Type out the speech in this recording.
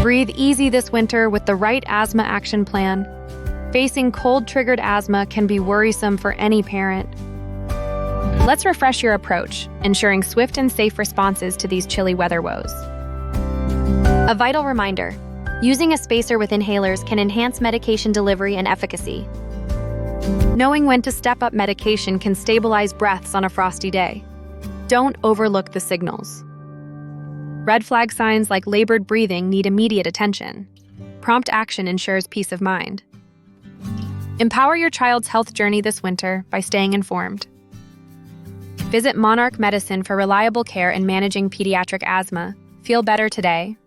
Breathe easy this winter with the right asthma action plan. Facing cold-triggered asthma can be worrisome for any parent. Let's refresh your approach, ensuring swift and safe responses to these chilly weather woes. A vital reminder: using a spacer with inhalers can enhance medication delivery and efficacy. Knowing when to step up medication can stabilize breaths on a frosty day. Don't overlook the signals. Red flag signs like labored breathing need immediate attention. Prompt action ensures peace of mind. Empower your child's health journey this winter by staying informed. Visit Monarch Medicine for reliable care in managing pediatric asthma. Feel better today.